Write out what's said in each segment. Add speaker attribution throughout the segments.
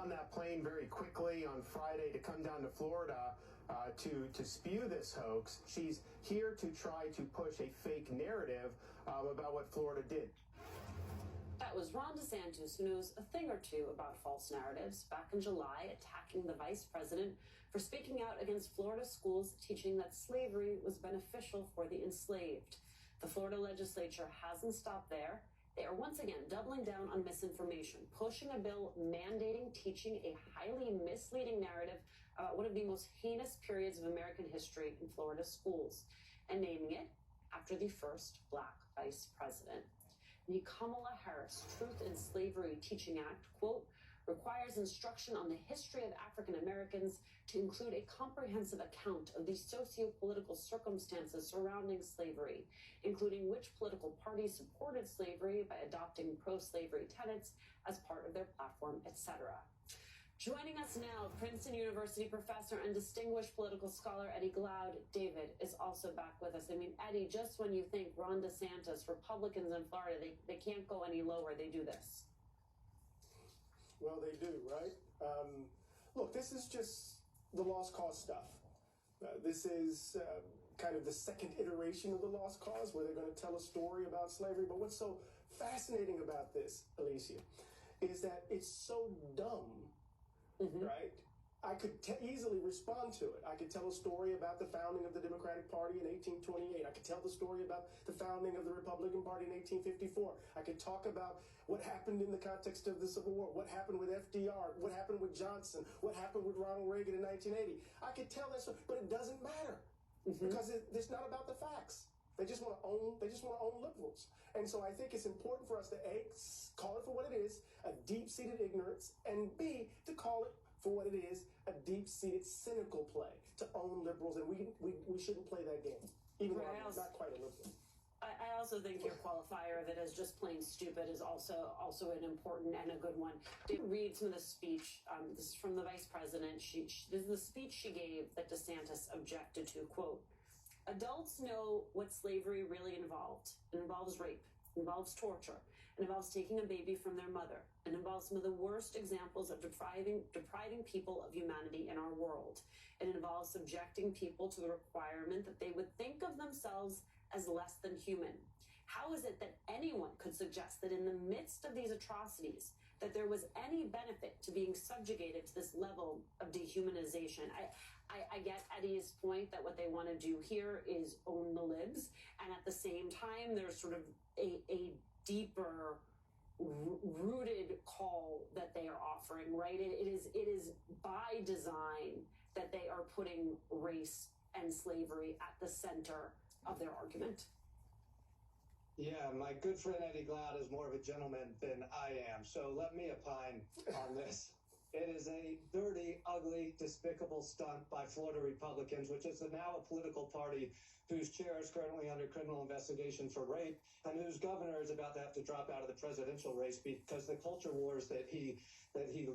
Speaker 1: on that plane very quickly on Friday to come down to Florida to spew this hoax. She's here to try to push a fake narrative about what Florida did.
Speaker 2: That was Ron DeSantis, who knows a thing or two about false narratives, back in July attacking the vice president for speaking out against Florida schools teaching that slavery was beneficial for the enslaved. The Florida legislature hasn't stopped there. They are once again doubling down on misinformation, pushing a bill mandating teaching a highly misleading narrative about one of the most heinous periods of American history in Florida schools, and naming it after the first Black vice president. The Kamala Harris Truth in Slavery Teaching Act, quote, requires instruction on the history of African Americans to include a comprehensive account of the socio-political circumstances surrounding slavery, including which political parties supported slavery by adopting pro-slavery tenets as part of their platform, etc. Joining us now, Princeton University professor and distinguished political scholar Eddie Glaude. David is also back with us. I mean, Eddie, just when you think Ron DeSantis, Republicans in Florida, they can't go any lower, they do this.
Speaker 3: Well, they do, right? Look, this is just the lost cause stuff. This is kind of the second iteration of the lost cause, where they're going to tell a story about slavery. But what's so fascinating about this, Alicia, is that it's so dumb. Right? I could easily respond to it. I could tell a story about the founding of the Democratic Party in 1828. I could tell the story about the founding of the Republican Party in 1854. I could talk about what happened in the context of the Civil War, what happened with FDR, what happened with Johnson, what happened with Ronald Reagan in 1980. I could tell that story, but it doesn't matter because it's not about the facts. They just want to own. They just want to own liberals. And so I think it's important for us to A, call it for what it is, a deep-seated ignorance, and B, to call it for what it is, a deep-seated cynical play to own liberals. And we shouldn't play that game, even though I'm not quite a liberal.
Speaker 2: I also think your qualifier of it as just plain stupid is also an important and a good one. To read some of the speech, this is from the vice president. This is the speech she gave that DeSantis objected to, quote, adults know what slavery really involved. It involves rape, it involves torture, it involves taking a baby from their mother. It involves some of the worst examples of depriving people of humanity in our world. It involves subjecting people to the requirement that they would think of themselves as less than human. How is it that anyone could suggest that in the midst of these atrocities, that there was any benefit to being subjugated to this level of dehumanization? I get Eddie's point that what they want to do here is own the libs, and at the same time, there's sort of a deeper rooted call that they are offering, right? It is by design that they are putting race and slavery at the center of their argument.
Speaker 4: Yeah, my good friend Eddie Glaude is more of a gentleman than I am, so let me opine on this. It is a dirty, ugly, despicable stunt by Florida Republicans, which is now a political party whose chair is currently under criminal investigation for rape and whose governor is about to have to drop out of the presidential race because the culture wars that he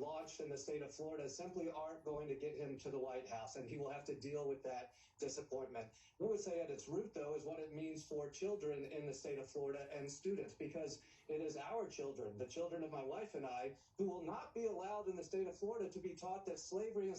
Speaker 4: launched in the state of Florida simply aren't going to get him to the White House, and he will have to deal with that disappointment. We would say at its root, though, is what it means for children in the state of Florida and students, because it is our children, the children of my wife and I, who will not be allowed in the state of Florida to be taught that slavery and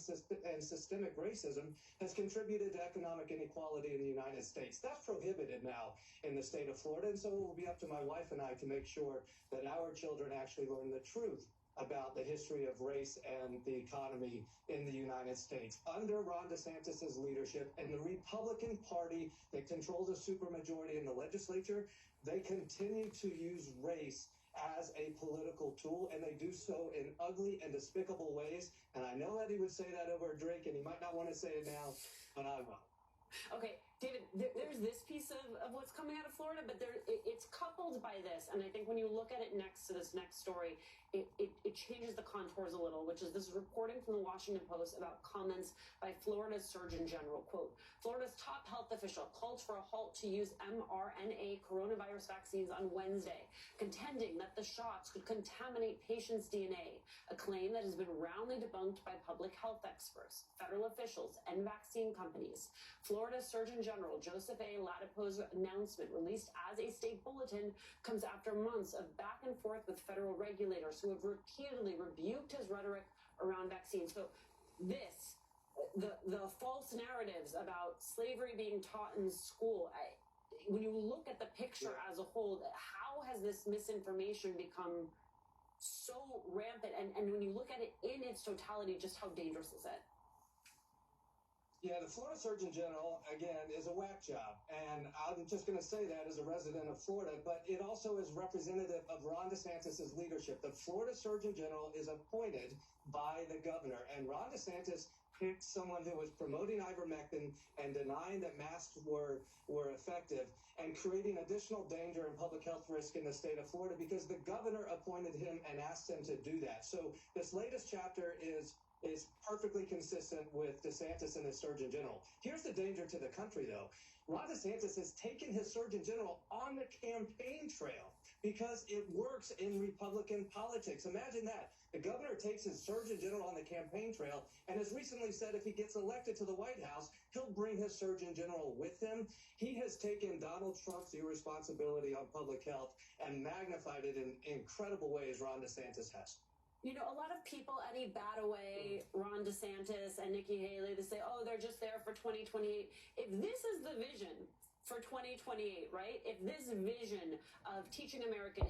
Speaker 4: systemic racism has contributed to economic inequality in the United States. That's prohibited now in the state of Florida, and so it will be up to my wife and I to make sure that our children actually learn the truth about the history of race and the economy in the United States. Under Ron DeSantis' leadership and the Republican Party that controls a supermajority in the legislature, they continue to use race as a political tool, and they do so in ugly and despicable ways. And I know that he would say that over a drink, and he might not want to say it now, but I will.
Speaker 2: Okay, David, there's this piece of what's coming out of Florida, but it's coupled by this, and I think when you look at it next to this next story, it changes the contours a little, which is this reporting from the Washington Post about comments by Florida's Surgeon General. Quote, Florida's top health official called for a halt to use mRNA coronavirus vaccines on Wednesday, contending that the shots could contaminate patients' DNA, a claim that has been roundly debunked by public health experts, federal officials, and vaccine companies. Florida's Surgeon General Joseph A. Ladapo's announcement, released as a state bulletin, comes after months of back and forth with federal regulators who have repeatedly rebuked his rhetoric around vaccines. So the false narratives about slavery being taught in school, when you look at the picture as a whole, how has this misinformation become so rampant? And when you look at it in its totality, just how dangerous is it?
Speaker 4: Yeah, the Florida Surgeon General, again, is a whack job. And I'm just going to say that as a resident of Florida, but it also is representative of Ron DeSantis' leadership. The Florida Surgeon General is appointed by the governor, and Ron DeSantis picked someone who was promoting ivermectin and denying that masks were effective and creating additional danger and public health risk in the state of Florida because the governor appointed him and asked him to do that. So this latest chapter is perfectly consistent with DeSantis and his Surgeon General. Here's the danger to the country, though. Ron DeSantis has taken his Surgeon General on the campaign trail because it works in Republican politics. Imagine that. The governor takes his Surgeon General on the campaign trail and has recently said if he gets elected to the White House, he'll bring his Surgeon General with him. He has taken Donald Trump's irresponsibility on public health and magnified it in incredible ways Ron DeSantis has.
Speaker 2: You know, a lot of people, Eddie, bat away Ron DeSantis and Nikki Haley. They say, oh, they're just there for 2028. If this is the vision for 2028, right? If this vision of teaching American